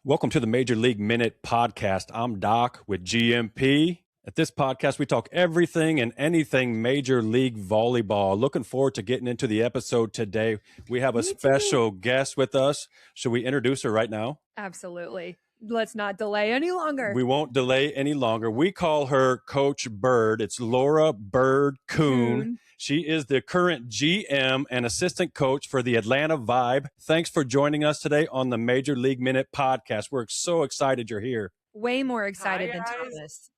Welcome to the Major League Minute Podcast. I'm Doc with GMP. At this podcast, we talk everything and anything Major League Volleyball. Looking forward to getting into the episode today. We have a special guest with us. Should we introduce her right now? Absolutely. Let's not delay any longer. We won't delay any longer. We call her Coach Bird. It's Laura Bird Kuhn. She is the current GM and assistant coach for the Atlanta Vibe. Thanks for joining us today on the Major League Minute Podcast. We're so excited you're here. Way more excited than Thomas.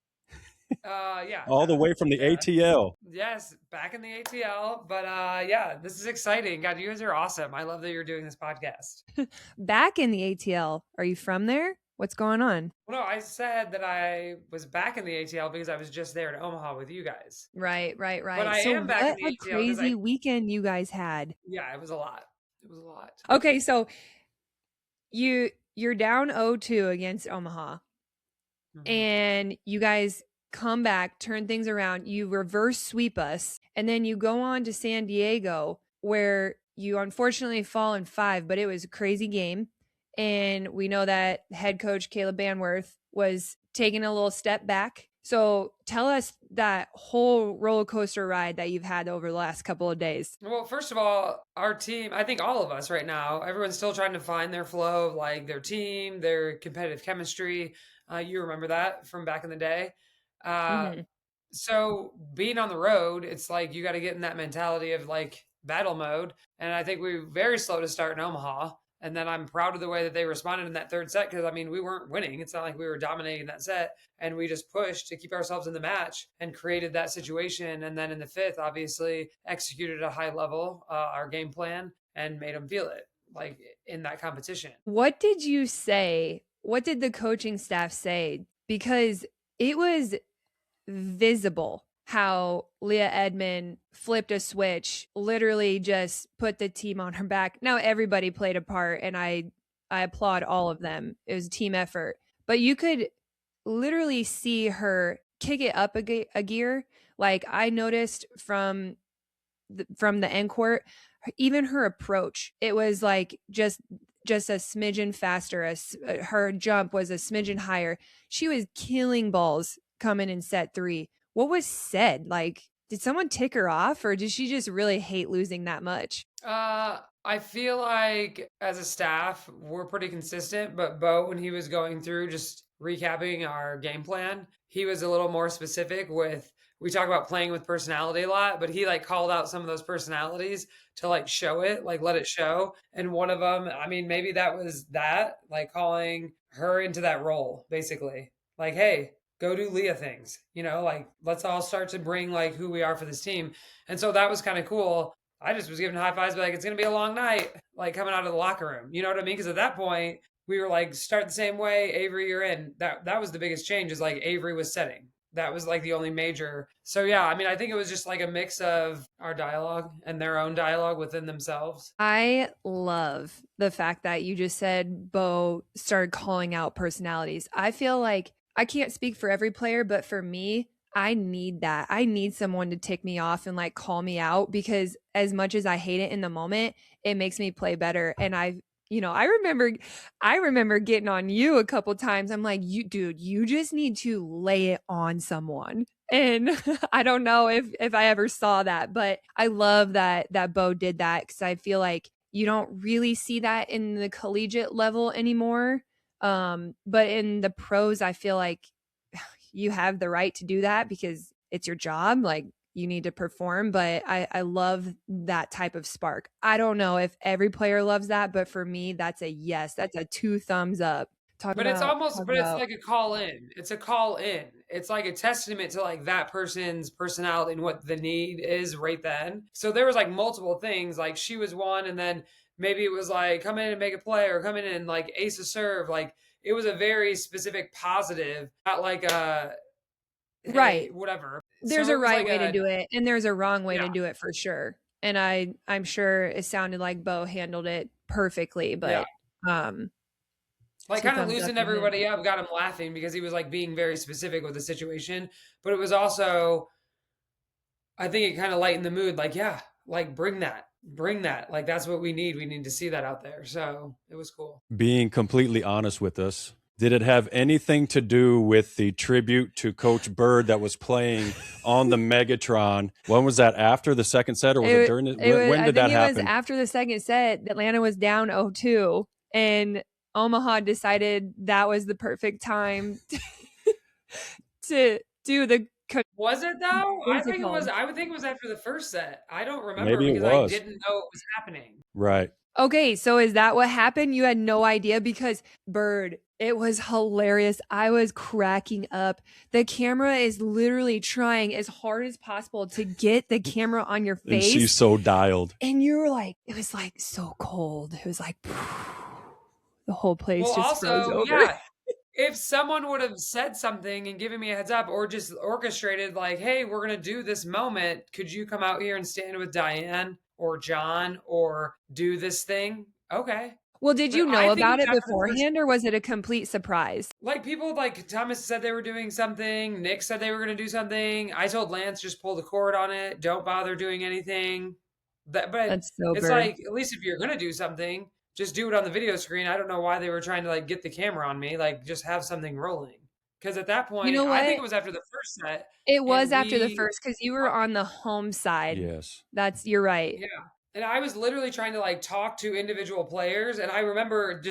Yeah. All the way from the ATL. Yes, back in the ATL. But yeah, this is exciting. God, you guys are awesome. I love that you're doing this podcast. Back in the ATL. Are you from there? What's going on? Well, no, I said that I was back in the ATL because I was just there in Omaha with you guys. Right. But I am back in the ATL. What a crazy weekend you guys had. Yeah, it was a lot. Okay, so you're down 0-2 against Omaha. Mm-hmm. And you guys come back, turn things around, you reverse sweep us, and then you go on to San Diego where you unfortunately fall in 5, but it was a crazy game. And we know that head coach Caleb Banworth was taking a little step back. So tell us that whole roller coaster ride that you've had over the last couple of days. Well, first of all, our team, I think all of us right now, everyone's still trying to find their flow of like their team, their competitive chemistry. You remember that from back in the day. So being on the road, it's like you got to get in that mentality of like battle mode. And I think we were very slow to start in Omaha. And then I'm proud of the way that they responded in that third set because, I mean, we weren't winning. It's not like we were dominating that set. And we just pushed to keep ourselves in the match and created that situation. And then in the fifth, obviously, executed at a high level our game plan and made them feel it, like in that competition. What did you say? What did the coaching staff say? Because it was visible how Leah Edmond flipped a switch, literally just put the team on her back. Now everybody played a part and I applaud all of them. It was a team effort, but you could literally see her kick it up a gear. Like I noticed from the end court, even her approach, it was like just a smidgen faster. Her jump was a smidgen higher. She was killing balls coming in set 3. What was said? Like, did someone tick her off or did she just really hate losing that much? I feel like as a staff, we're pretty consistent, but Bo, when he was going through just recapping our game plan, he was a little more specific we talk about playing with personality a lot, but he like called out some of those personalities to like show it, like let it show. And one of them, I mean, maybe that was that, like calling her into that role, basically. Like, hey, go do Leah things, like let's all start to bring like who we are for this team. And so that was kind of cool. I just was giving high fives, but like, it's going to be a long night, like coming out of the locker room. You know what I mean? Because at that point we were like, start the same way. Avery, you're in. That was the biggest change is like Avery was setting. That was like the only major. So yeah, I mean, I think it was just like a mix of our dialogue and their own dialogue within themselves. I love the fact that you just said Bo started calling out personalities. I feel like I can't speak for every player, but for me, I need that. I need someone to tick me off and like call me out because as much as I hate it in the moment, it makes me play better. And I remember getting on you a couple times. I'm like, you just need to lay it on someone. And I don't know if I ever saw that, but I love that Bo did that because I feel like you don't really see that in the collegiate level anymore. But in the pros, I feel like you have the right to do that because it's your job. Like you need to perform, but I love that type of spark. I don't know if every player loves that, but for me, that's a yes. That's a 2 thumbs up. It's like a call in. It's a call in. It's like a testament to like that person's personality and what the need is right then. So there was like multiple things. Like she was one, and then maybe it was like come in and make a play or come in and like ace a serve. Like it was a very specific positive, not like right, whatever. There's a right way to do it and there's a wrong way to do it for sure. And I'm sure it sounded like Bo handled it perfectly, but like kind of loosened everybody up, got him laughing because he was like being very specific with the situation. But it was also, I think it kind of lightened the mood. Like, yeah, like bring that. bring that. Like, that's what we need. We need to see that out there. So it was cool. Being completely honest with us, did it have anything to do with the tribute to Coach Bird that was playing on the Megatron? When was that? After the second set, or was it during? When did that happen? It was after the second set. Atlanta was down 0-2, and Omaha decided that was the perfect time to do the. Was it though? I think it was. I would think it was after the first set. I don't remember Maybe it because I was. didn't know it was happening. Right. Okay, so is that what happened? You had no idea? Because Bird, it was hilarious. I was cracking up. The camera is literally trying as hard as possible to get the camera on your face. And she's so dialed. And you were like, it was like so cold. It was like the whole place just froze over. Yeah. If someone would have said something and given me a heads up, or just orchestrated like, hey, we're going to do this moment. Could you come out here and stand with Diane or John or do this thing? Okay. Well, did you know about it beforehand, or was it a complete surprise? Like, people like Thomas said they were doing something. Nick said they were going to do something. I told Lance, just pull the cord on it. Don't bother doing anything. But that's so it's like, at least if you're going to do something, just do it on the video screen. I don't know why they were trying to like get the camera on me. Like, just have something rolling. Because at that point, I think it was after the first set. It was after the first, because you were on the home side. Yes. You're right. Yeah. And I was literally trying to like talk to individual players. And I remember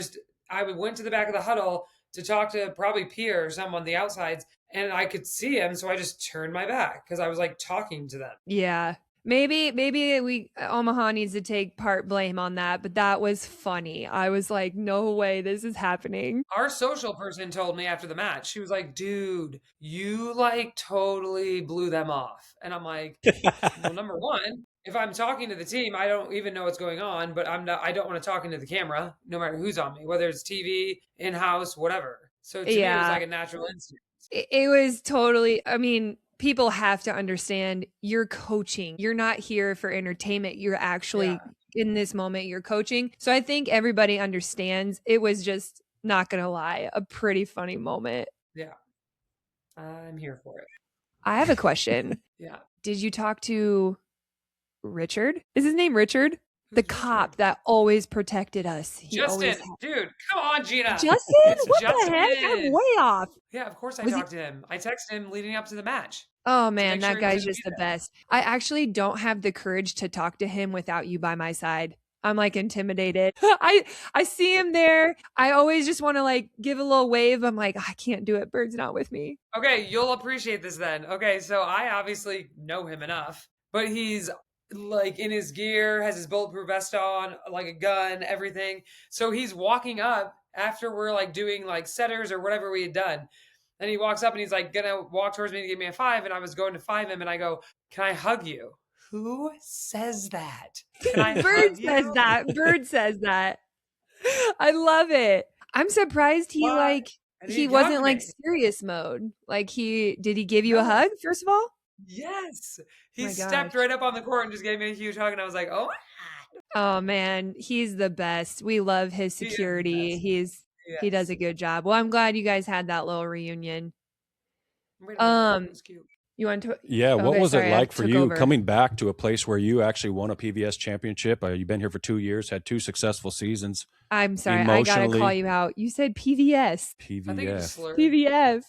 I went to the back of the huddle to talk to probably Pierre or someone on the outsides. And I could see him. So I just turned my back because I was like talking to them. Yeah. Maybe Omaha needs to take part blame on that, but that was funny. I was like, no way this is happening. Our social person told me after the match, she was like, dude, you like totally blew them off. And I'm like, well, number one, if I'm talking to the team, I don't even know what's going on, but I don't want to talk into the camera, no matter who's on me, whether it's TV, in-house, whatever. So to me, it was like a natural instinct. It was totally, I mean, people have to understand you're coaching. You're not here for entertainment. You're actually in this moment, you're coaching. So I think everybody understands. It was just, not going to lie, a pretty funny moment. Yeah. I'm here for it. I have a question. Yeah. Did you talk to Richard? Is his name Richard? The cop that always protected us. Justin, dude, come on, Gina. Justin? What the heck? I'm way off. Yeah, of course I talked to him. I texted him leading up to the match. Oh man, that guy's just the best. I actually don't have the courage to talk to him without you by my side. I'm like intimidated. I see him there. I always just want to like give a little wave. I'm like, I can't do it. Bird's not with me. Okay, you'll appreciate this then. Okay, so I obviously know him enough, but he's like in his gear, has his bulletproof vest on, like a gun, everything. So he's walking up after we're like doing like setters or whatever we had done. And he walks up and he's like gonna walk towards me to give me a 5. And I was going to 5 him and I go, can I hug you? Who says that? Can I Bird says that. Bird says that. I love it. I'm surprised he wasn't like serious mode. Like did he give you a hug first of all? Yes. He stepped right up on the court and just gave me a huge hug. And I was like, oh my God. Oh man, he's the best. We love his security. He does a good job. Well, I'm glad you guys had that little reunion. You want to? Yeah. What was it like for you coming back to a place where you actually won a PVS championship? You've been here for 2 years, had 2 successful seasons. I'm sorry. I got to call you out. You said PVS. PVS. PVF.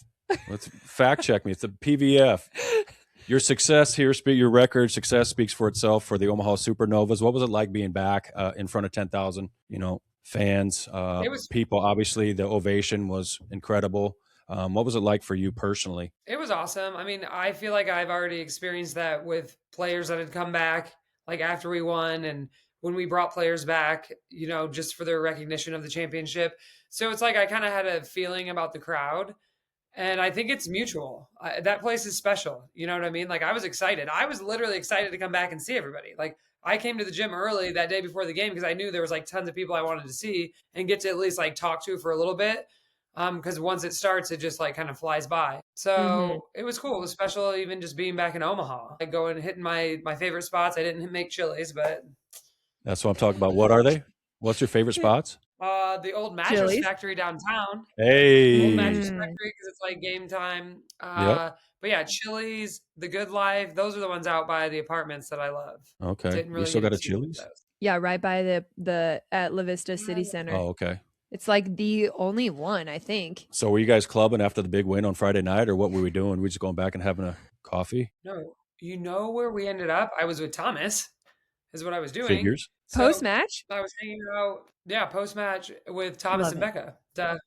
Let's fact check me. It's a PVF. Your success here, your record success speaks for itself for the Omaha Supernovas. What was it like being back in front of 10,000, fans, people? Obviously, the ovation was incredible. What was it like for you personally? It was awesome. I mean, I feel like I've already experienced that with players that had come back, like after we won and when we brought players back, just for their recognition of the championship. So it's like I kind of had a feeling about the crowd. And I think it's mutual. That place is special. You know what I mean? Like, I was excited. I was literally excited to come back and see everybody. Like, I came to the gym early that day before the game because I knew there was like tons of people I wanted to see and get to at least like talk to for a little bit. Because once it starts, it just like kind of flies by. So It was cool. It was special even just being back in Omaha. Like going and hitting my favorite spots. I didn't make Chili's, but. That's what I'm talking about. What are they? What's your favorite spots? The old mattress Chili's? factory downtown. Old Hey. mattress factory because it's like game time. Yep. But yeah, Chili's, The Good Life, those are the ones out by the apartments that I love. Okay. Didn't You really still get got a to see Chili's? those. Yeah, right by the at La Vista City Center. Oh, okay. It's like the only one, I think. So were you guys clubbing after the big win on Friday night, or what were we doing? We just going back and having a coffee? No, you know where we ended up? I was with Thomas, is what I was doing. Figures. So Post match? I was hanging out, post match with Thomas Love and it. Becca. Duh.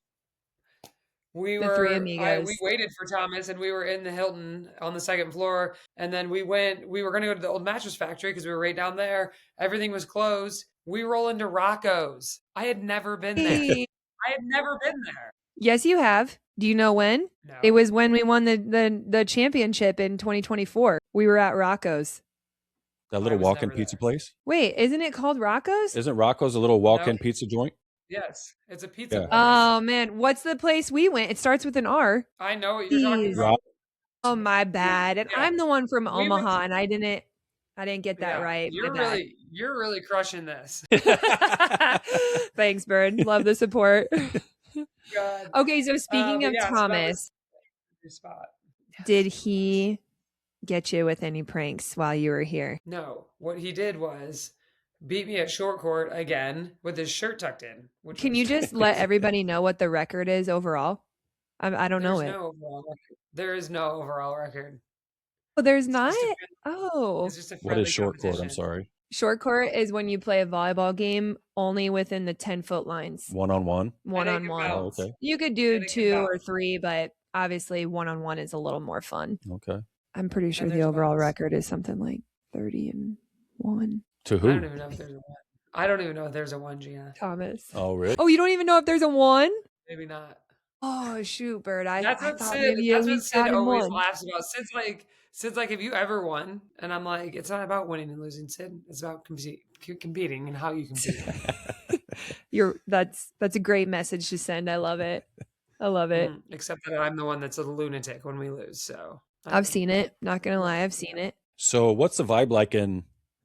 We The three we amigos. waited for Thomas, and we were in the Hilton on the second floor. And then we were going to go to the old mattress factory because we were right down there. Everything was closed. We roll into Rocco's. I had never been there. Hey. I had never been there. Yes, you have. Do you know when? No. It was when we won the championship in 2024. We were at Rocco's. That little was walk-in never pizza there. place? Wait, isn't it called Rocco's? Isn't Rocco's a little walk-in No. pizza joint? Yes, it's a pizza Yeah. place. Oh man, what's the place we went? It starts with an R. I know what you're talking Jeez. about. Oh my bad. And Yeah. I'm the one from We went- Omaha, and I didn't get that Yeah, right. You're My really crushing this. bad. Thanks, Bird. Love the support. God. Okay, so speaking But of yeah, so that Thomas, was your spot. did he get you with any pranks while you were here? No, what he did was beat me at short court again with his shirt tucked in. Which Can was- you just let everybody know what the record is overall? I don't know There's it. no overall record. There is no overall record. Oh, there's It's not? just a- Oh. It's just a What friendly is short court? I'm competition. sorry. Short court is when you play a volleyball game only within the 10-foot lines. One-on-one? One And it on can one. Oh, bounce. okay. You could do And it can 2 or bounce. 3, but obviously one on one is a little more fun. Okay. I'm pretty sure the there's overall bounce. record is something like 30-1. To I who? don't even know if there's a one. I don't even know if there's a one, Gina. Thomas. Oh, really? Oh, you don't even know if there's a 1? Maybe not. Oh, shoot, Bird. I That's thought what Sid. maybe you at That's what least Sid got him always 1. laughs about. Sid's like, have you ever won? And I'm like, it's not about winning and losing, Sid. It's about competing and how you compete. That's a great message to send. I love it. I love it. Except that I'm the one that's a lunatic when we lose. So I've seen it. Not gonna lie, I've seen it. So what's the vibe like in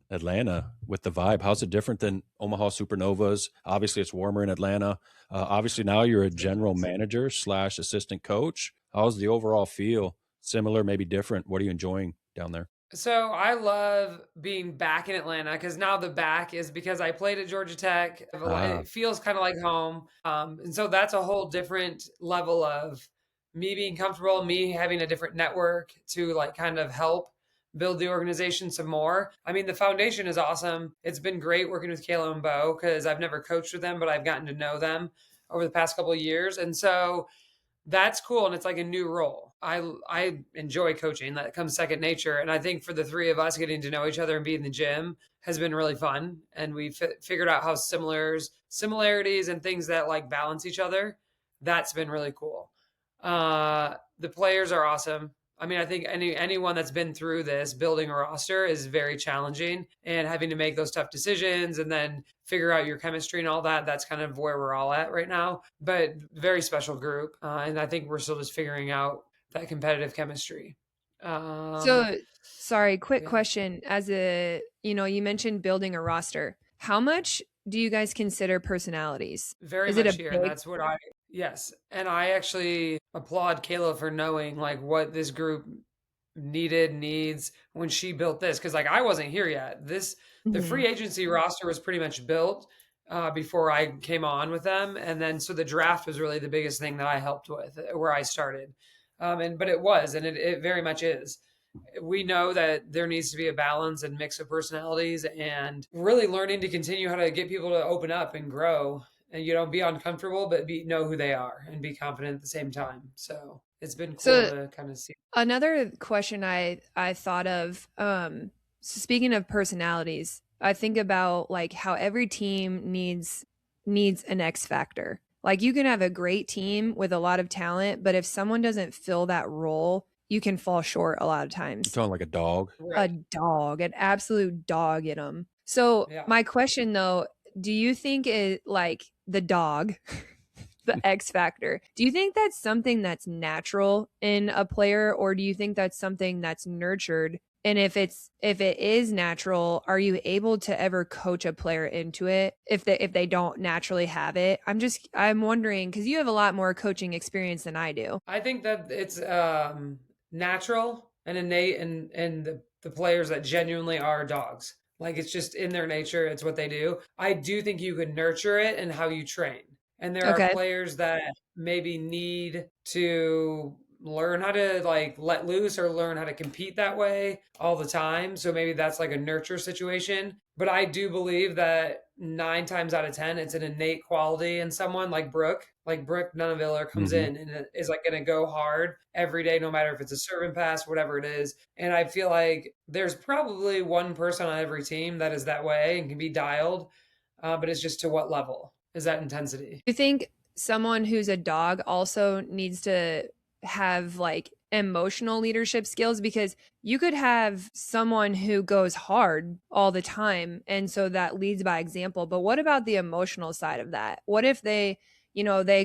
Atlanta with the vibe? How's it different than Omaha Supernovas? Obviously, it's warmer in Atlanta. Obviously, now you're a general manager / assistant coach. How's the overall feel? Similar, maybe different? What are you enjoying down there? So I love being back in Atlanta because now the back is because I played at Georgia Tech. It feels kind of like home. And so that's a whole different level of me being comfortable, me having a different network to like kind of help build the organization some more. I mean, the foundation is awesome. It's been great working with Kayla and Bo because I've never coached with them, but I've gotten to know them over the past couple of years. And so that's cool. And it's like a new role. I enjoy coaching. That comes second nature. And I think for the three of us getting to know each other and be in the gym has been really fun. And we figured out how similarities and things that like balance each other. That's been really cool. The players are awesome. I mean, I think anyone that's been through this building a roster is very challenging, and having to make those tough decisions and then figure out your chemistry and all that. That's kind of where we're all at right now, but very special group. And I think we're still just figuring out that competitive chemistry. So sorry, quick yeah. question. As you mentioned building a roster. How much do you guys consider personalities? Very Is it much a here. big- And that's what yes. And I actually applaud Kayla for knowing like what this group needs when she built this. Cause like I wasn't here yet. The Mhm. free agency roster was pretty much built before I came on with them. And then, so the draft was really the biggest thing that I helped with where I started. But it was, and it very much is. We know that there needs to be a balance and mix of personalities, and really learning to continue how to get people to open up and grow and, be uncomfortable, but know who they are and be confident at the same time. So it's been cool to kind of see. Another question I thought of, so speaking of personalities, I think about like how every team needs an X factor. Like you can have a great team with a lot of talent, but if someone doesn't fill that role, you can fall short a lot of times. You're talking like a dog. A dog, an absolute dog in them. So my question though, do you think it like the dog, the X factor, do you think that's something that's natural in a player, or do you think that's something that's nurtured And if it is natural, are you able to ever coach a player into it if they don't naturally have it? I'm wondering, because you have a lot more coaching experience than I do. I think that it's natural and innate in the players that genuinely are dogs. Like it's just in their nature, it's what they do. I do think you can nurture it and how you train. And there are Okay. players that maybe need to learn how to like let loose or learn how to compete that way all the time. So maybe that's like a nurture situation. But I do believe that 9 times out of 10, it's an innate quality in someone like Brooke. Like Brooke Nunaviller comes Mm-hmm. in and is like going to go hard every day, no matter if it's a serve and pass, whatever it is. And I feel like there's probably one person on every team that is that way and can be dialed, but it's just to what level is that intensity? Do you think someone who's a dog also needs to have like emotional leadership skills? Because you could have someone who goes hard all the time, and so that leads by example. But what about the emotional side of that? What if they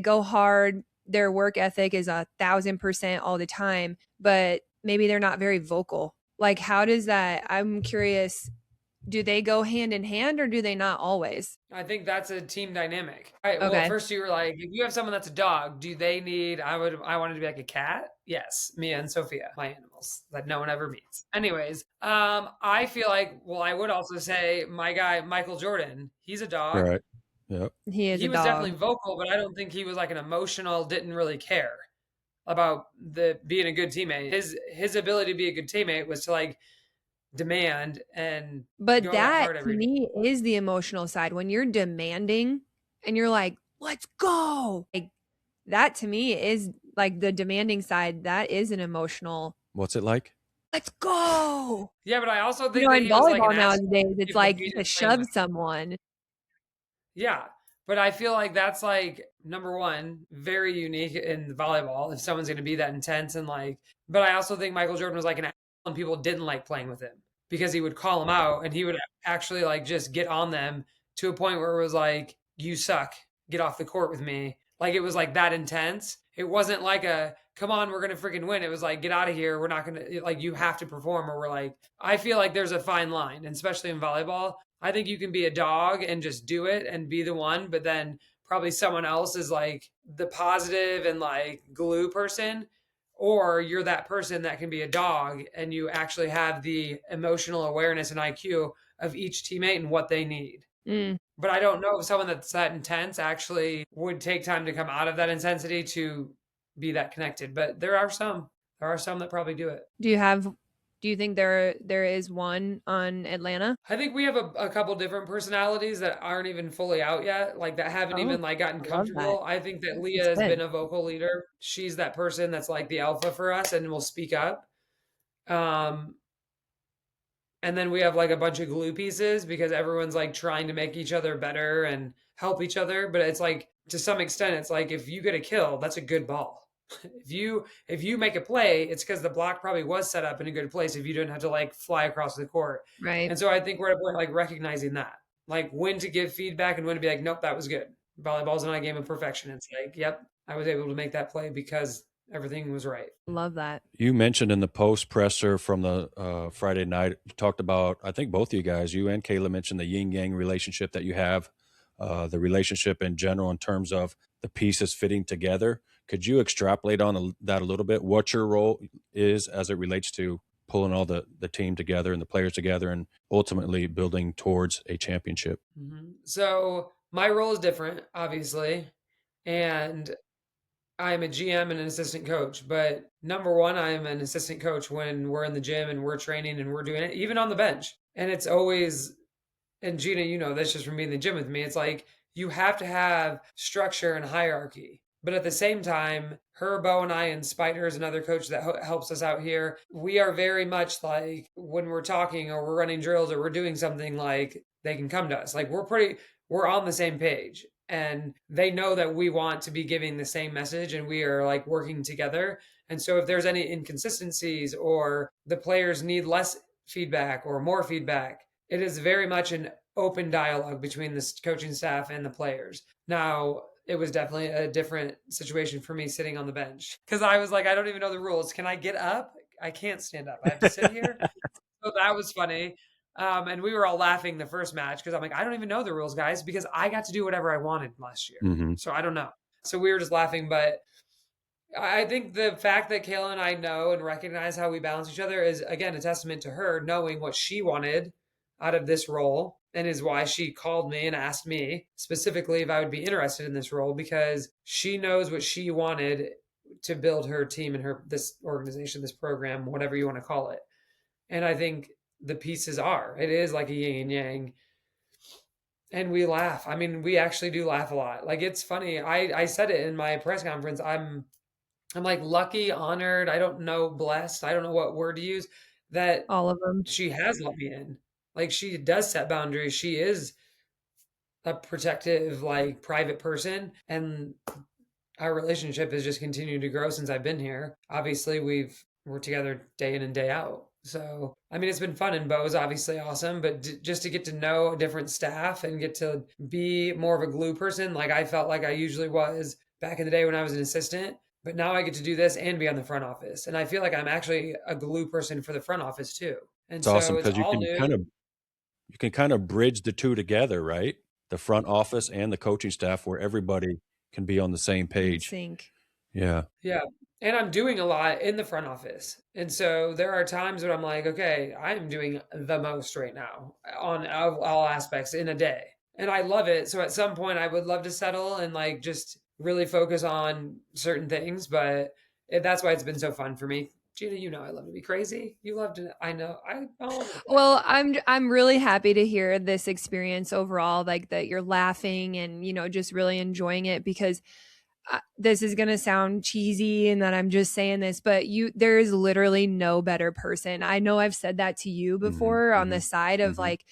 go hard, their work ethic is 1,000% all the time, but maybe they're not very vocal? Like, how does that? I'm curious, do they go hand in hand or do they not always? I think that's a team dynamic. All right. Well, Okay. first you were like, if you have someone that's a dog, do they need? I wanted to be like a cat. Yes, Mia and Sophia, my animals that no one ever meets. Anyways, I feel like, well, I would also say my guy Michael Jordan. He's a dog. Right. Yep. He is He a was dog. definitely vocal, but I don't think he was like an emotional. Didn't really care about the being a good teammate. His ability to be a good teammate was to like demand and But go that that hard to every day. me is the emotional side. When you're demanding and you're like, let's go. Like that to me is like the demanding side. That is an emotional, What's it like? let's go. Yeah, but I also think that In he was like an volleyball asshole nowadays, to it's people like he to didn't play shove with. someone. Yeah, but I feel like that's like number one, very unique in volleyball. If someone's going to be that intense and like, but I also think Michael Jordan was like an asshole and people didn't like playing with him because he would call them out and he would actually like just get on them to a point where it was like, you suck, get off the court with me. Like it was like that intense. It wasn't like a come on, we're gonna freaking win. It was like get out of here. We're not gonna like you have to perform or we're like I feel like there's a fine line, and especially in volleyball. I think you can be a dog and just do it and be the one, but then probably someone else is like the positive and like glue person, or you're that person that can be a dog and you actually have the emotional awareness and IQ of each teammate and what they need. Mm. But I don't know if someone that's that intense actually would take time to come out of that intensity to be that connected. But there are some. There are some that probably do it. Do you think there is one on Atlanta? I think we have a couple different personalities that aren't even fully out yet, like that haven't Oh, even like gotten I love that. comfortable. I think that That's Leah has good. been a vocal leader. She's that person that's like the alpha for us and will speak up. Um, and then we have like a bunch of glue pieces because everyone's like trying to make each other better and help each other. But it's like to some extent, it's like if you get a kill, that's a good ball. If you make a play, it's because the block probably was set up in a good place if you didn't have to like fly across the court. Right. And so I think we're at a point like recognizing that. Like when to give feedback and when to be like, nope, that was good. Volleyball's not a game of perfection. It's like, yep, I was able to make that play because everything was right. Love that. You mentioned in the post presser from the Friday night, you talked about, I think both of you guys, you and Kayla mentioned the yin yang relationship that you have, the relationship in general in terms of the pieces fitting together. Could you extrapolate on that a little bit? What your role is as it relates to pulling all the team together and the players together and ultimately building towards a championship? So my role is different, obviously. And I'm a GM and an assistant coach, but number one, I'm an assistant coach when we're in the gym and we're training and we're doing it, even on the bench. And it's always, and Gina, you know this just from being in the gym with me, it's like you have to have structure and hierarchy. But at the same time, her, Bo, and I, and Spider is another coach that helps us out here. We are very much like when we're talking or we're running drills or we're doing something, like they can come to us. Like we're on the same page and they know that we want to be giving the same message and we are like working together. And so if there's any inconsistencies or the players need less feedback or more feedback, it is very much an open dialogue between the coaching staff and the players. Now, it was definitely a different situation for me sitting on the bench because I was like, I don't even know the rules. Can I get up? I can't stand up. I have to sit here. So that was funny. And we were all laughing the first match because I'm like, I don't even know the rules, guys, because I got to do whatever I wanted last year. Mm-hmm. So I don't know. So we were just laughing. But I think the fact that Kayla and I know and recognize how we balance each other is, again, a testament to her knowing what she wanted out of this role, and is why she called me and asked me specifically if I would be interested in this role, because she knows what she wanted to build her team and this organization, this program, whatever you want to call it. And I think the pieces it is like a yin and yang. And we laugh. I mean, we actually do laugh a lot. Like, it's funny. I said it in my press conference. I'm like lucky, honored. I don't know, blessed. I don't know what word to use, that All of them. she has let me in. Like, she does set boundaries. She is a protective, like, private person. And our relationship has just continued to grow since I've been here. Obviously, we're together day in and day out. So, I mean, it's been fun, and Bo's obviously awesome, but just to get to know different staff and get to be more of a glue person, like I felt like I usually was back in the day when I was an assistant. But now I get to do this and be on the front office. And I feel like I'm actually a glue person for the front office too. And It's awesome so it's because all new. you can kind of bridge the two together, right? The front office and the coaching staff, where everybody can be on the same page. Sync. Yeah. Yeah. And I'm doing a lot in the front office. And so there are times when I'm like, okay, I'm doing the most right now on all aspects in a day. And I love it. So at some point I would love to settle and like just really focus on certain things. But that's why it's been so fun for me. Gina, you know I love to be crazy. You love to, I know. Well, I'm really happy to hear this experience overall, like that you're laughing and, just really enjoying it, because this is going to sound cheesy and that I'm just saying this, but there is literally no better person. I know I've said that to you before on the side of like,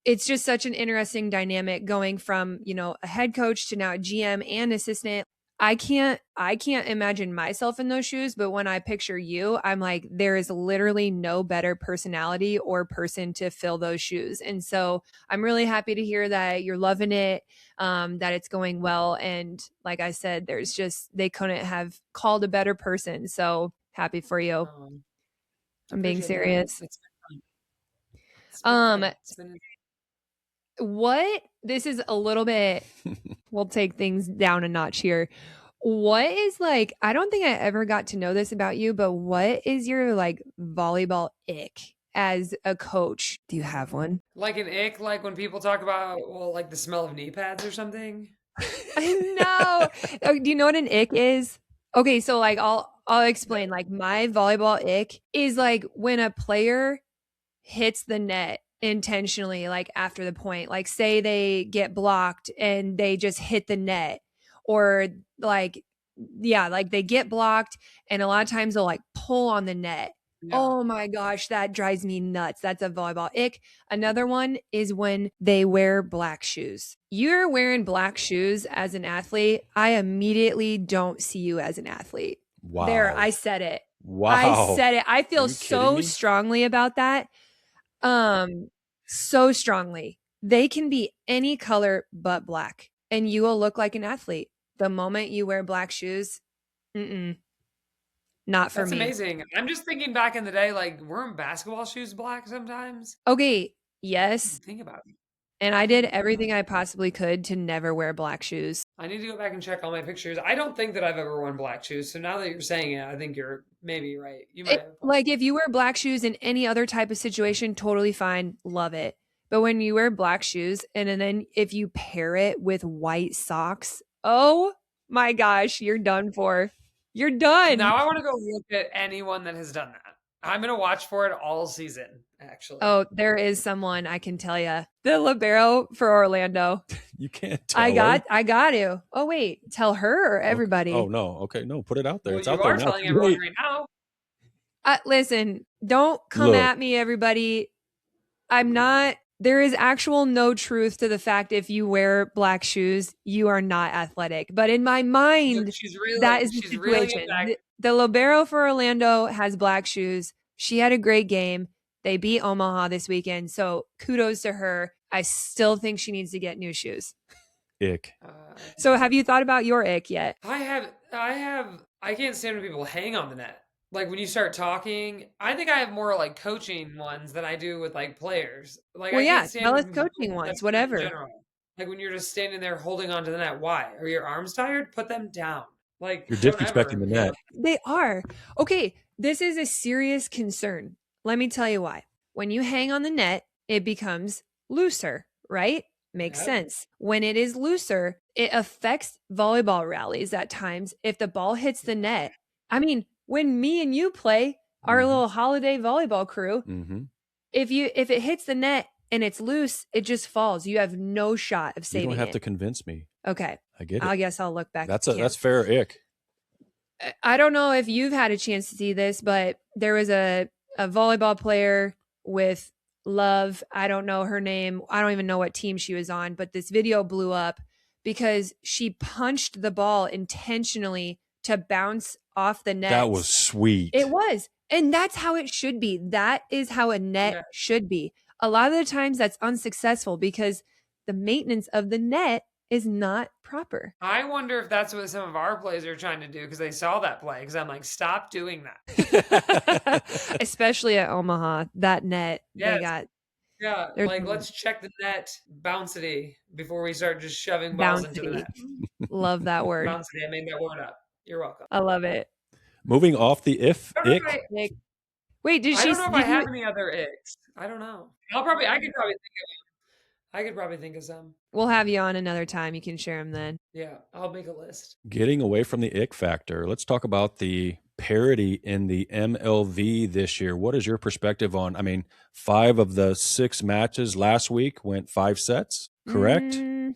it's just such an interesting dynamic going from, a head coach to now a GM and assistant. I can't imagine myself in those shoes, but when I picture you, I'm like, there is literally no better personality or person to fill those shoes. And so I'm really happy to hear that you're loving it, that it's going well. And like I said, they couldn't have called a better person. So happy for you. I'm being serious. It's been fun. This is a little bit, we'll take things down a notch here. What is like, I don't think I ever got to know this about you, but what is your like volleyball ick as a coach? Do you have one? Like an ick, like when people talk about, like the smell of knee pads or something? I know. Oh, do you know what an ick is? Okay, so like I'll explain. Like my volleyball ick is like when a player hits the net intentionally, like after the point, like say they get blocked and they just hit the net, or like, yeah, like they get blocked and a lot of times they'll like pull on the net. Yeah. Oh my gosh, that drives me nuts. That's a volleyball ick. Another one is when they wear black shoes. You're wearing black shoes as an athlete, I immediately don't see you as an athlete. Wow. There, I said it. Wow. I said it. I feel so strongly about that. So strongly. They can be any color but black, and you will look like an athlete. The moment you wear black shoes, not for me. That's amazing. I'm just thinking back in the day, like, weren't basketball shoes black sometimes? Okay, yes. Think about it. And I did everything I possibly could to never wear black shoes. I need to go back and check all my pictures. I don't think that I've ever worn black shoes. So now that you're saying it, I think you're maybe right. You might have like if you wear black shoes in any other type of situation, totally fine. Love it. But when you wear black shoes and then if you pair it with white socks, oh my gosh, you're done for. You're done. Now I want to go look at anyone that has done that. I'm going to watch for it all season, actually. Oh, there is someone, I can tell you. The libero for Orlando. You can't tell I got to. Oh, wait. Tell her or everybody? Okay. Oh, no. Okay. No, put it out there. Well, it's you out there are now. telling everyone right now. Listen, don't come at me, everybody. I'm not. There is actual no truth to the fact if you wear black shoes, you are not athletic. But in my mind, that is the situation. The libero for Orlando has black shoes. She had a great game. They beat Omaha this weekend. So kudos to her. I still think she needs to get new shoes. Ick. So have you thought about your ick yet? I have. I can't stand when people hang on the net. like when you start talking, I think I have more like coaching ones than I do with like players. Like Well, I can't yeah, stand tell us when coaching that's ones, in whatever. general. Like when you're just standing there holding onto the net. Why? Are your arms tired? Put them down. Like You're don't disrespecting ever, the you know? net. They are. Okay, this is a serious concern. Let me tell you why. When you hang on the net, it becomes looser, right? Makes Yep. sense. When it is looser, it affects volleyball rallies at times if the ball hits the net. I mean, when me and you play our Mhm. little holiday volleyball crew, Mm-hmm. if it hits the net and it's loose, it just falls. You have no shot of You don't saving have it. to convince me. Okay. I get it. I guess I'll look back. That's fair ick. I don't know if you've had a chance to see this, but there was a volleyball player with Love. I don't know her name. I don't even know what team she was on, but this video blew up because she punched the ball intentionally to bounce off the net. That was sweet. It was. And that's how it should be. That is how a net should be. A lot of the times that's unsuccessful because the maintenance of the net is not proper. I wonder if that's what some of our plays are trying to do because they saw that play. Because I'm like, stop doing that. Especially at Omaha, that net Yes. they got. Yeah, There's like some let's check the net bouncity before we start just shoving balls into the bouncity. net. Love that word. Bouncity, I made that word up. You're welcome. I love it. Moving off the I don't know if ick. Nick. Wait, did I she? don't know if Did I you? have any other icks. I don't know. I could probably think of some. We'll have you on another time. You can share them then. Yeah, I'll make a list. Getting away from the ick factor, let's talk about the parity in the MLV this year. What is your perspective on? I mean, 5 of the 6 matches last week went 5 sets, correct? Am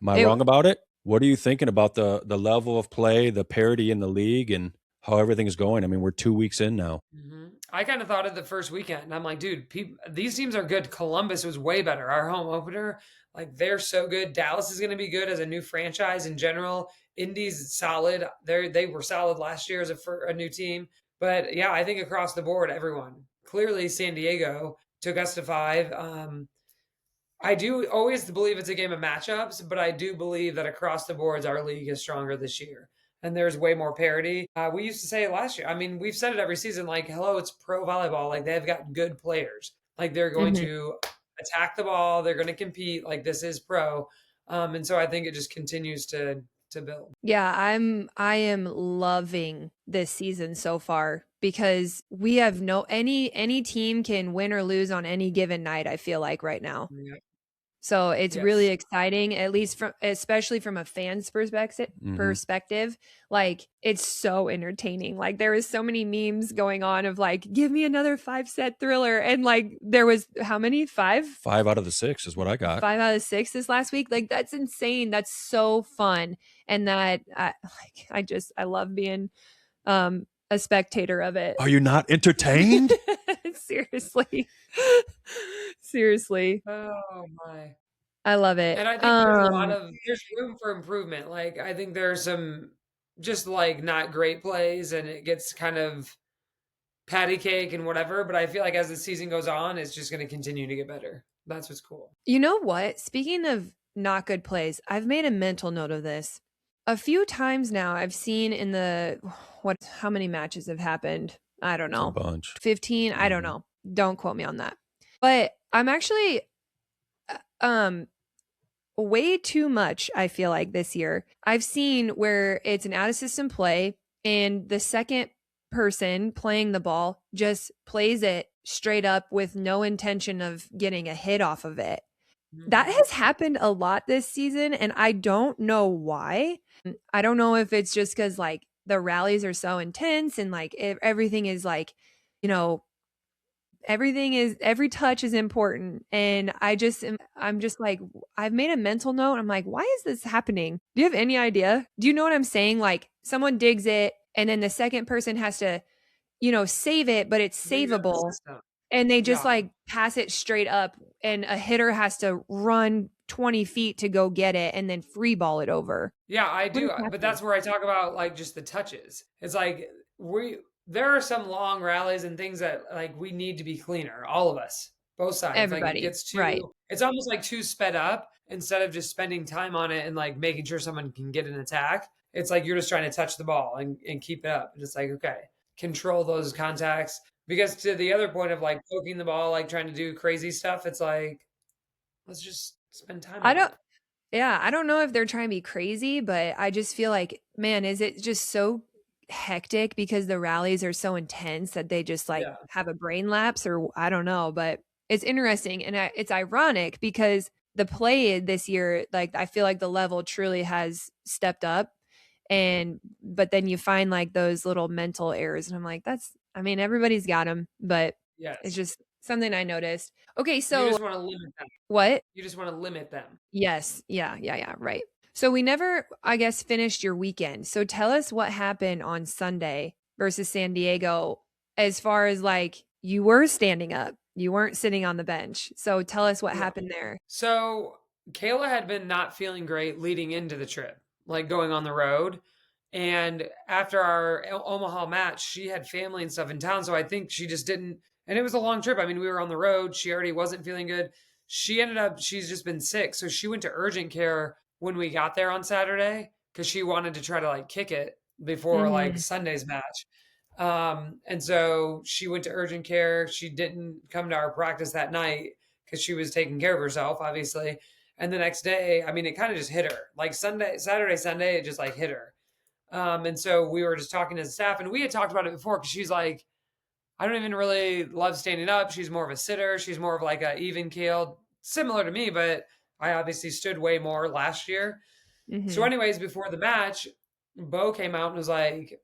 I wrong about it? What are you thinking about the level of play, the parity in the league, and how everything's going? I mean, we're 2 weeks in now. Mm-hmm. I kind of thought of the first weekend, and I'm like, dude, these teams are good. Columbus was way better. Our home opener, like they're so good. Dallas is going to be good as a new franchise in general. Indy's solid. They were solid last year as a new team. But yeah, I think across the board, everyone. Clearly, San Diego took us to 5. I do always believe it's a game of matchups, but I do believe that across the boards, our league is stronger this year. And there's way more parity. We used to say it last year. I mean, we've said it every season, like, hello, it's pro volleyball. Like, they've got good players. Like, they're going to attack the ball. They're going to compete. Like, this is pro. And so I think it just continues to build. Yeah, I am loving this season so far because we have any team can win or lose on any given night, I feel like right now. Yeah. So it's really exciting, at least especially from a fan's perspective. Like it's so entertaining. Like there is so many memes going on of like, give me another 5-set thriller. And like there was how many? 5? 5 out of the 6 is what I got. 5 out of 6 this last week. Like that's insane. That's so fun. And that I love being a spectator of it. Are you not entertained? Seriously. Seriously. Oh my. I love it. And I think there's room for improvement. Like I think there's some just like not great plays and it gets kind of patty cake and whatever, but I feel like as the season goes on, it's just going to continue to get better. That's what's cool. You know what? Speaking of not good plays, I've made a mental note of this. A few times now I've seen in how many matches have happened? I don't know. A bunch. 15, I don't know. Don't quote me on that. But I'm actually way too much, I feel like this year. I've seen where it's an out of system play and the second person playing the ball just plays it straight up with no intention of getting a hit off of it. That has happened a lot this season and I don't know why. I don't know if it's just because like the rallies are so intense and like everything is like, you know, every touch is important. And I'm just like, I've made a mental note. I'm like, why is this happening? Do you have any idea? Do you know what I'm saying? Like someone digs it and then the second person has to, save it, but it's savable. And they just like pass it straight up and a hitter has to run 20 feet to go get it and then free ball it over. Yeah, I do. But that's where I talk about like just the touches. It's like there are some long rallies and things that like we need to be cleaner. All of us, both sides. Everybody. Like it gets too, it's almost like too sped up instead of just spending time on it and like making sure someone can get an attack. It's like you're just trying to touch the ball and keep it up. And it's like, okay. control those contacts. Because to the other point of like poking the ball, like trying to do crazy stuff, it's like, let's just spend time I on don't it. Yeah, I don't know if they're trying to be crazy, but I just feel like, man, is it just so hectic because the rallies are so intense that they just like Yeah. have a brain lapse, or I don't know, but it's interesting and it's ironic because the play this year, like I feel like the level truly has stepped up, and but then you find like those little mental errors and I'm like, I mean, everybody's got them, but it's Yes. just something I noticed. Okay, You so just want to limit them. what? You just want to limit them. Yes. Yeah. Yeah. Yeah. Right. So we never, I guess, finished your weekend. So tell us what happened on Sunday versus San Diego as far as like you were standing up, you weren't sitting on the bench. So tell us what Yeah. happened there. So Kayla had been not feeling great leading into the trip, like going on the road. And after our Omaha match, she had family and stuff in town. So I think she just didn't, and it was a long trip. I mean, we were on the road. She already wasn't feeling good. She's just been sick. So she went to urgent care when we got there on Saturday because she wanted to try to like kick it before like Mhm. Sunday's match. And so she went to urgent care. She didn't come to our practice that night because she was taking care of herself, obviously. And the next day, I mean, it kind of just hit her. Like Saturday, Sunday, it just like hit her. And so we were just talking to the staff, and we had talked about it before because she's like, I don't even really love standing up. She's more of a sitter. She's more of like a even keeled, similar to me, but I obviously stood way more last year. So, Mhm. anyways, before the match, Bo came out and was like,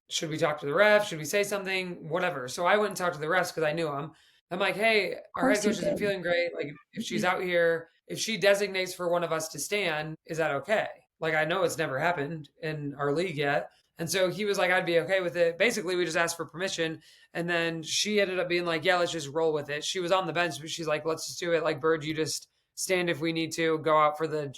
should we talk to the ref? Should we say something? Whatever. So I went and talked to the refs because I knew them. I'm like, hey, Of our head course you coach isn't did. feeling great. Like, if she's out here, if she designates for one of us to stand, is that okay? Like, I know it's never happened in our league yet. And so he was like, I'd be okay with it. Basically, we just asked for permission. And then she ended up being like, yeah, let's just roll with it. She was on the bench, but she's like, let's just do it. Like, Bird, you just stand if we need to, go out for the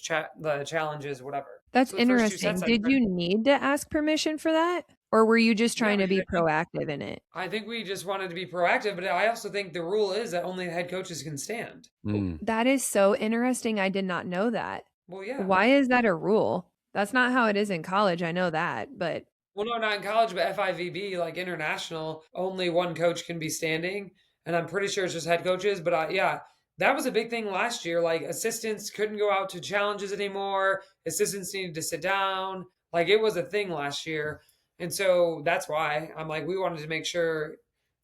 challenges, whatever. That's So the first two interesting. sets, Did you need to ask permission for that? Or were you just yeah, trying to because be proactive in it? I think we just wanted to be proactive, but I also think the rule is that only head coaches can stand. Mm. That is so interesting. I did not know that. Well, yeah. Why is that a rule? That's not how it is in college. I know that, but Well, no, not in college, but FIVB, like international, only one coach can be standing. And I'm pretty sure it's just head coaches. But yeah, that was a big thing last year. Like assistants couldn't go out to challenges anymore. Assistants needed to sit down. Like it was a thing last year. And so that's why I'm like, we wanted to make sure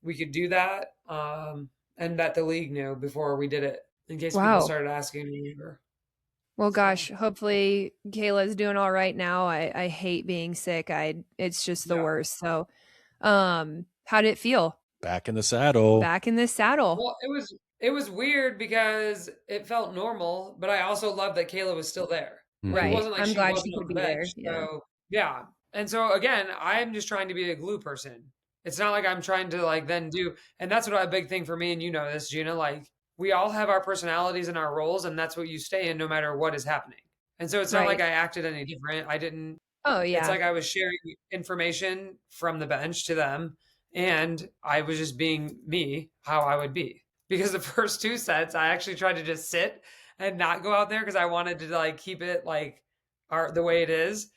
we could do that and that the league knew before we did it in case people wow. started asking me. Well, So, gosh, hopefully Kayla's doing all right now. I hate being sick. It's just the yeah. worst. So, how did it feel? Back in the saddle. Back in this saddle. Well, it was weird because it felt normal, but I also loved that Kayla was still there. Like it Mhm. Right. wasn't like I'm she glad wasn't she on could the be there. bench. Yeah. So yeah. And so again, I'm just trying to be a glue person. It's not like I'm trying to like then do, and that's what a big thing for me, and you know this, Gina, like we all have our personalities and our roles, and that's what you stay in no matter what is happening. And so it's not like Right. I acted any different. I didn't, Oh, it's yeah. like I was sharing information from the bench to them, and I was just being me, how I would be. Because the first two sets, I actually tried to just sit and not go out there because I wanted to like keep it like the way it is.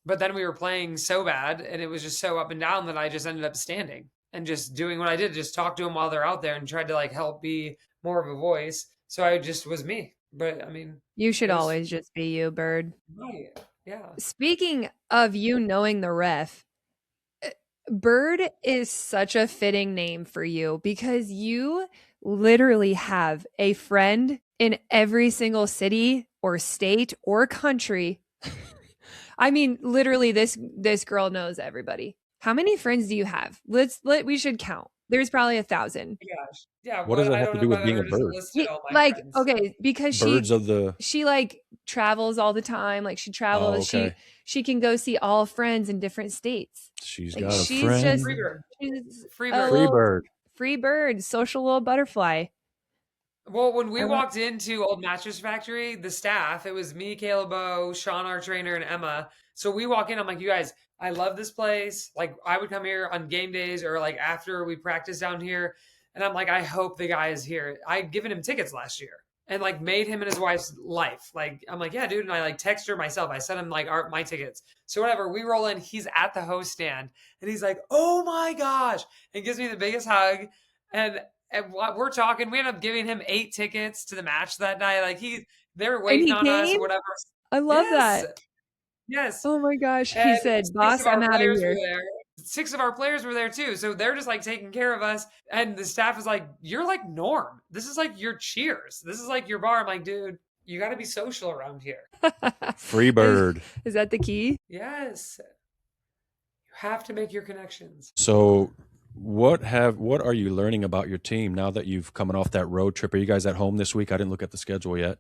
But then we were playing so bad, and it was just so up and down that I just ended up standing and just doing what I did, just talk to them while they're out there and tried to like help be more of a voice. So I just was me. But I mean, You should it was always just be you, Bird. right. Yeah. Speaking of you knowing the ref, Bird is such a fitting name for you because you literally have a friend in every single city or state or country. I mean, literally this girl knows everybody. How many friends do you have? We should count. There's probably 1,000. Gosh. Yeah. What does What? that I have don't to know do if with I've being a ever just bird? listed all my Like, friends. okay, because Birds of the. she like travels all the time. Like she Oh, travels. okay. She can go see all friends in different states. She's Like got a she's just Free friend. bird. she's Free a bird. Free little bird. free bird, social little butterfly. Well, when we I love walked into Old Mattress Factory, the staff, it was me, Caleb O, Sean, our trainer, and Emma. So we walk in, I'm like, you guys, I love this place. Like, I would come here on game days or like after we practice down here. And I'm like, I hope the guy is here. I'd given him tickets last year. and like made him and his wife's life. Like, I'm like, yeah, dude. And I like text her myself. I sent him like my tickets. So whatever, we roll in, he's at the host stand and he's like, oh my gosh, and gives me the biggest hug. And we're talking, we end up giving him 8 tickets to the match that night. Like they were And waiting he on us, came? whatever. I love that. Yes. Oh my gosh. He And said, 6 boss, of our I'm out of players here. were there. 6 of our players were there too. So they're just like taking care of us. And the staff is like, you're like Norm. This is like your cheers. This is like your bar. I'm like, dude, you got to be social around here. Free bird. Is that the key? Yes. You have to make your connections. So what are you learning about your team now that you've coming off that road trip? Are you guys at home this week? I didn't look at the schedule yet.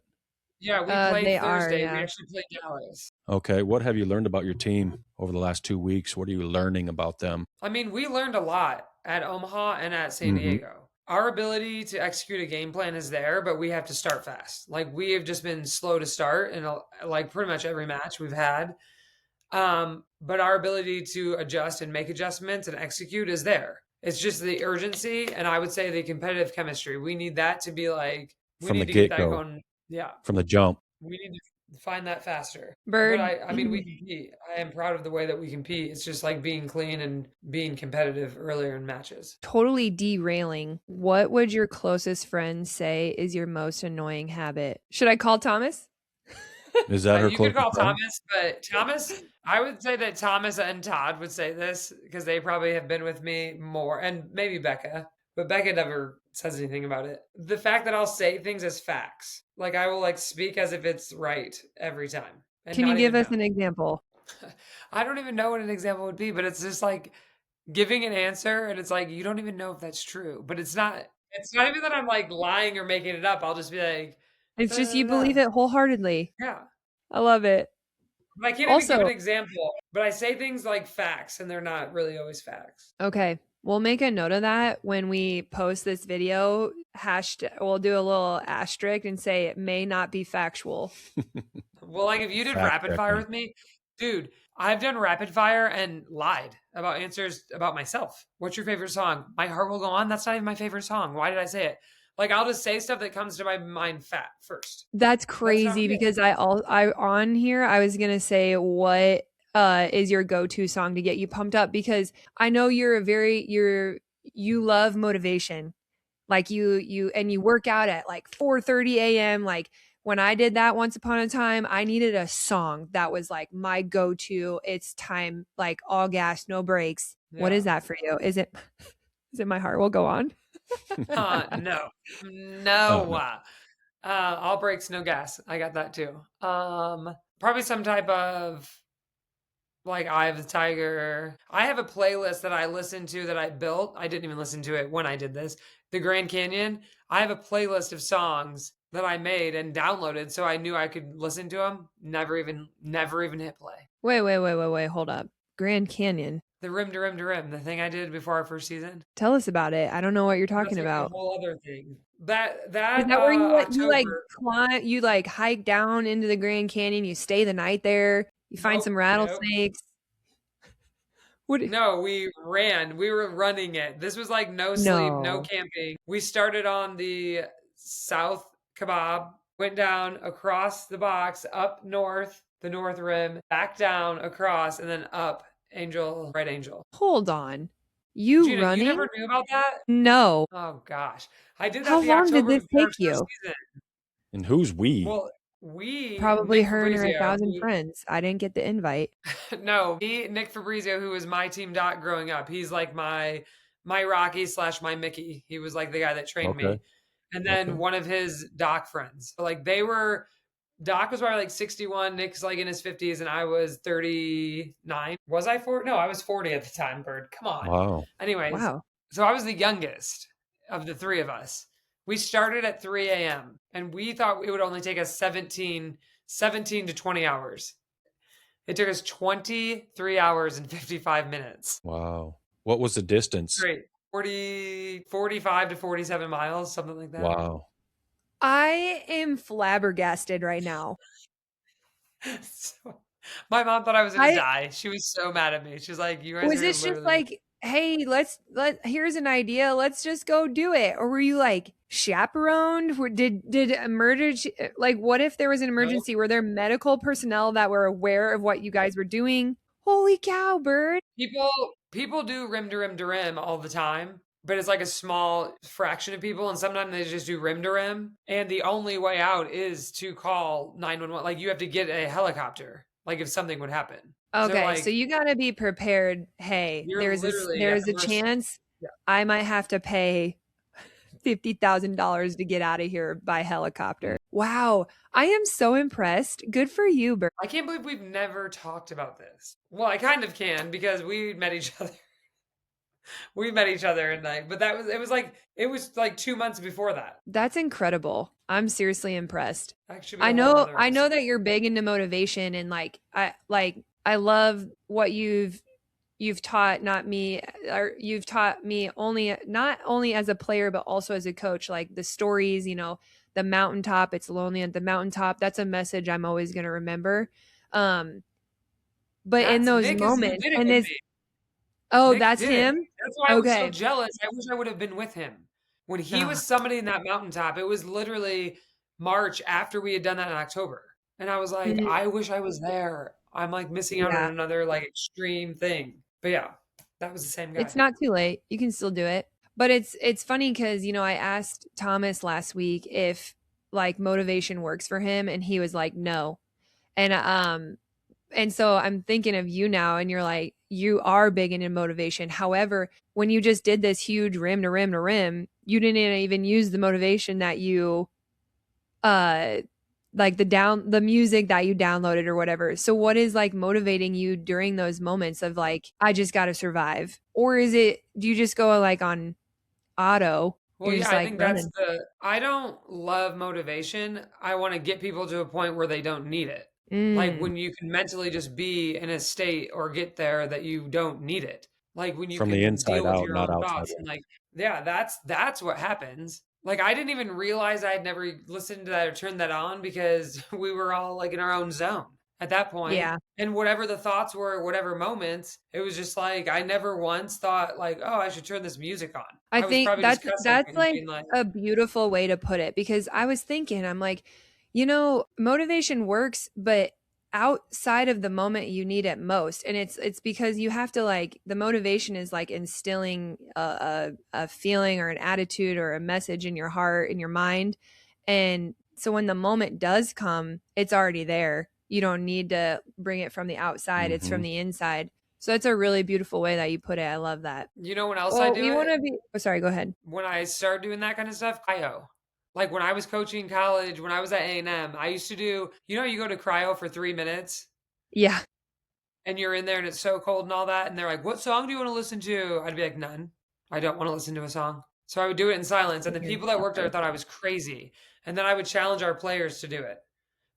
Yeah, we played They Thursday. are, yeah. We actually played Dallas. Okay. What have you learned about your team over the last 2 weeks? What are you learning about them? I mean, we learned a lot at Omaha and at San Mhm. Diego. Our ability to execute a game plan is there, but we have to start fast. Like we have just been slow to start in like pretty much every match we've had. But our ability to adjust and make adjustments and execute is there. It's just the urgency and I would say the competitive chemistry. We need that to be like we From need the to get that get-go. going. Yeah. From the jump. We need to find that faster. Bird. But I mean, we compete. I am proud of the way that we compete. It's just like being clean and being competitive earlier in matches. Totally derailing. What would your closest friend say is your most annoying habit? Should I call Thomas? Is that her You could closest call friend? Thomas, but I would say that Thomas and Todd would say this because they probably have been with me more, and maybe Becca, but Becca never says anything about it. The fact that I'll say things as facts, like I will like speak as if it's right every time. And Can you not give even us know. an example? I don't even know what an example would be, but it's just like giving an answer and it's like you don't even know if that's true. But it's not even that I'm like lying or making it up. I'll just be like, It's just "Da, you da, da." believe it wholeheartedly. Yeah. I love it. But I can't even give Also, an example. But I say things like facts and they're not really always facts. okay, we'll make a note of that when we post this video. We'll do a little asterisk and say it may not be factual. Well, like if you did Fact rapid fire checking. with me, dude, I've done rapid fire and lied about answers about myself. What's your favorite song? My Heart Will Go On. That's not even my favorite song. Why did I say it? Like I'll just say stuff that comes to my mind first. That's That's not crazy real. because I on here I was gonna say what is your go-to song to get you pumped up, because I know you love motivation. Like you work out at like 4:30 a.m. Like when I did that once upon a time, I needed a song that was like my go-to. It's time, like all gas, no brakes. What is Yeah. that for you? Is it My Heart Will Go On? No. Oh, No. no. All brakes, no gas. I got that too. Probably some type of like Eye of the Tiger. I have a playlist that I listen to that I built. I didn't even listen to it when I did this. The Grand Canyon. I have a playlist of songs that I made and downloaded so I knew I could listen to them. Never even hit play. Wait, hold up. Grand Canyon. The Rim to Rim to Rim, the thing I did before our first season. Tell us about it. I don't know what you're talking That's like about. a whole other thing. That Is that where you like October. climb, you like hike down into the Grand Canyon, you stay the night there, you find Nope, some nope. rattlesnakes? No, we ran. We were running it. This was like no sleep, no No. camping. We started on the South Kebab, went down across the box, up north, the North Rim, back down across, and then up Red Angel. Hold on. You Gina, running? you never knew about that? No. Oh gosh. I did that How the long did October this before our take you? first season. And who's we? Well, we Probably Nick her and her Fabrizio, 1,000 who- friends. I didn't get the invite. No, Nick Fabrizio, who was my team doc growing up. He's like my Rocky / my Mickey. He was like the guy that trained Okay. me. And then Okay. one of his doc friends. Like Doc was probably like 61, Nick's like in his 50s, and I was 39. Was I 40? No, I was 40 at the time, Bird. Come on. Wow. Anyways, Wow. so I was the youngest of the three of us. We started at 3 a.m. and we thought it would only take us 17 to 20 hours. It took us 23 hours and 55 minutes. Wow. What was the distance? Great. 45 to 47 miles, something like that. Wow. I am flabbergasted right now. So, my mom thought I was going to die. She was so mad at me. She's like, you guys Was are this just literally... like hey, here's an idea, let's just go do it? Or were you like chaperoned? Did emergency, like, what if there was an emergency? Were there medical personnel that were aware of what you guys were doing? Holy cow, Bird. People do rim to rim to rim all the time, but it's like a small fraction of people, and sometimes they just do rim to rim. And the only way out is to call 911. Like, you have to get a helicopter, like, if something would happen. Okay, like, so you got to be prepared. Hey, you're there's literally at there's the a mercy- chance Yeah. I might have to pay $50,000 to get out of here by helicopter. Wow, I am so impressed. Good for you, Bert. I can't believe we've never talked about this. Well, I kind of can, because we met each other. We met each other and but it was like 2 months before that. That's incredible. I'm seriously impressed. Actually, I know that you're big into motivation, and I love what you've taught you've taught me, not only as a player but also as a coach, like the stories, the mountaintop, it's lonely at the mountaintop. That's a message I'm always going to remember. But in those moments, and this, oh, that's him. That's why I was so jealous. I wish I would have been with him when he was summiting that mountaintop. It was literally March after we had done that in October, and I was like, I wish I was there. I'm like missing out on another like extreme thing. But yeah, that was the same guy. It's not too late. You can still do it. But it's funny because, I asked Thomas last week if like motivation works for him, and he was like, no. And so I'm thinking of you now, and you're like, you are big into motivation. However, when you just did this huge rim to rim to rim, you didn't even use the motivation that you like the music that you downloaded or whatever. So what is like motivating you during those moments of like, I just got to survive? Or do you just go like on auto? Well, yeah, I think I don't love motivation. I want to get people to a point where they don't need it. Like when you can mentally just be in a state or get there that you don't need it. Like when you from can the inside deal with out, your not own outside. thoughts. And like, yeah, that's what happens. Like I didn't even realize I had never listened to that or turned that on because we were all like in our own zone at that point. Yeah. And whatever the thoughts were, whatever moments, it was just like I never once thought like, oh, I should turn this music on. I think that's like like a beautiful way to put it, because I was thinking, I'm like, motivation works, but outside of the moment you need it most. And it's because you have to like, the motivation is like instilling a feeling or an attitude or a message in your heart, in your mind. And so when the moment does come, it's already there. You don't need to bring it from the outside. It's from the inside. So it's a really beautiful way that you put it. I love that. You know when else I do it? Sorry, go ahead. When I started doing that kind of stuff, cryo. Like when I was coaching college, when I was at A&M, I used to do, you go to cryo for 3 minutes? Yeah. And you're in there and it's so cold and all that. And they're like, what song do you want to listen to? I'd be like, none. I don't want to listen to a song. So I would do it in silence. And the people that worked there thought I was crazy. And then I would challenge our players to do it.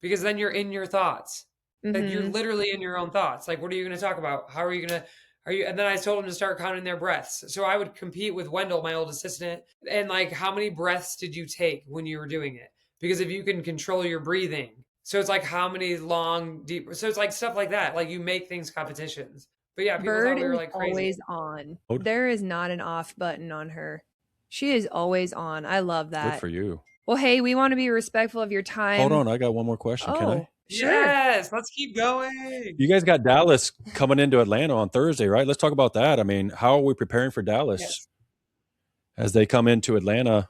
Because then you're in your thoughts. Like you're literally in your own thoughts. Like, what are you going to talk about? How are you going to, and then I told them to start counting their breaths. So I would compete with Wendell, my old assistant, and like, how many breaths did you take when you were doing it? Because if you can control your breathing, so it's like how many long, deep, so it's like stuff like that. Like you make things competitions. But yeah, people Bird thought we were is like crazy. Always on. There is not an off button on her. She is always on. I love that. Good for you. Well, hey, we want to be respectful of your time. Hold on, I got one more question. Can I? Sure. Yes, let's keep going. You guys got Dallas coming into Atlanta on Thursday, right? Let's talk about that. I mean, how are we preparing for Dallas as they come into Atlanta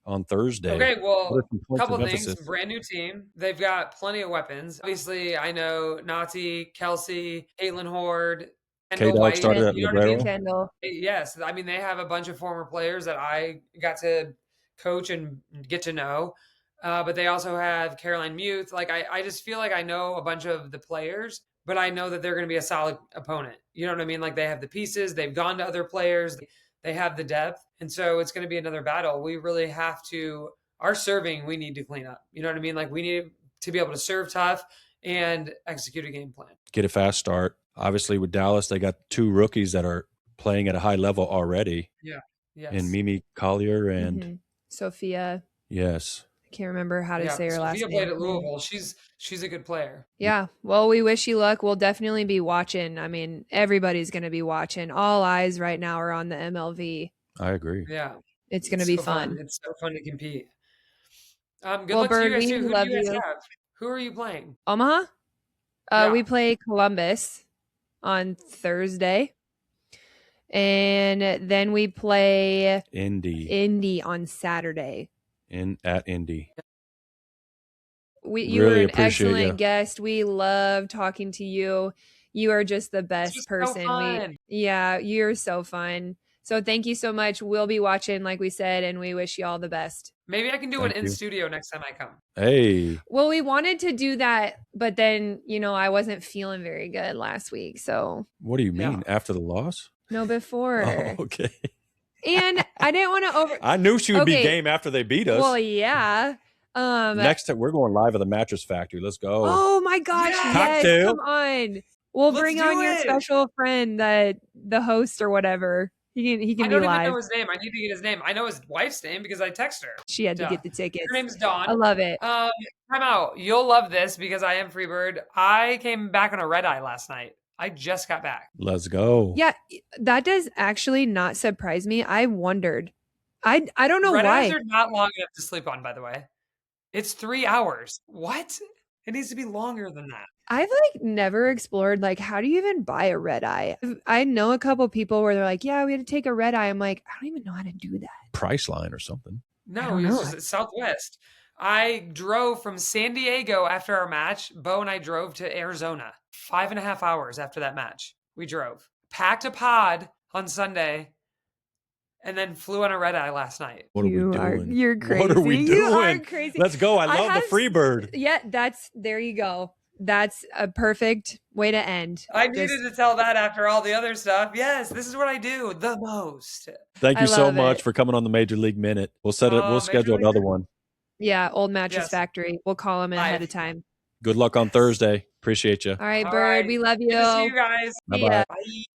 on Thursday? Okay, well, a couple of things. Brand new team. They've got plenty of weapons. Obviously, I know Nati, Kelsey, Caitlin Horde, Kendall White. Started at Libero. Kendall. Yes, I mean, they have a bunch of former players that I got to coach and get to know. But they also have Caroline Muth. Like, I just feel like I know a bunch of the players, but I know that they're going to be a solid opponent. You know what I mean? Like, they have the pieces. They've gone to other players. They have the depth. And so it's going to be another battle. We really have to – our serving, we need to clean up. You know what I mean? Like, we need to be able to serve tough and execute a game plan. Get a fast start. Obviously, with Dallas, they got 2 rookies that are playing at a high level already. Yeah. Yes. And Mimi Collier and Sophia. Yes. Can't remember how to say her last Sophia name. played at Louisville. She's a good player. Yeah. Well, we wish you luck. We'll definitely be watching. I mean, everybody's going to be watching. All eyes right now are on the MLV. I agree. Yeah. It's going to be fun. It's so fun to compete. Good Well, luck to you Bird, guys we too. Who love do you guys you. have? Who are you playing? Omaha? Yeah. We play Columbus on Thursday. And then we play Indy on Saturday. at Indy. You Really were an appreciate excellent ya. guest. We love talking to you. You are just the best just person. so fun. You're so fun. So thank you so much. We'll be watching, like we said, and we wish you all the best. Maybe I can do Thank an in you. studio next time I come. Hey, Well, we wanted to do that, but then, I wasn't feeling very good last week. So what do you mean? Yeah. After the loss? no, before. Oh, okay. And I didn't want to I knew she would be Okay. game after they beat us. Well, yeah. Next time we're going live at the Mattress Factory. Let's go. Oh my gosh, Yes! yes, Cocktail. come on. We'll Let's bring do on your it. special friend, the host or whatever. He I can be don't even live. know his name. I need to get his name. I know his wife's name because I text her. She had to Duh. get the tickets. Her name's Dawn. I love it. Time out. You'll love this because I am Freebird. I came back on a red eye last night. I just got back. Let's go. Yeah, that does actually not surprise me. I wondered. I don't know Red why. eyes are not long enough to sleep on, by the way. It's 3 hours. What? It needs to be longer than that. I've never explored how do you even buy a red eye? I know a couple people where they're like, yeah, we had to take a red eye. I'm like, I don't even know how to do that. Priceline or something. I No, don't it's know. just at Southwest. I drove from San Diego after our match. Bo and I drove to Arizona. 5.5 hours after that match. We drove. Packed a pod on Sunday and then flew on a red eye last night. What are we doing? You're crazy. What are we You are doing? crazy. Let's go. I love have the Freebird. Yeah, there you go. That's a perfect way to end. I needed to tell that after all the other stuff. Yes, this is what I do the most. Thank I you so love much it. for coming on the Major League Minute. We'll Major schedule League another Minute. one. Yeah, Old Mattress Yes. Factory. We'll call them ahead Live. of time. Good luck on Thursday. Appreciate you. All right, All Bird. right. We love you. Good to see you guys. See ya. Bye-bye. Bye.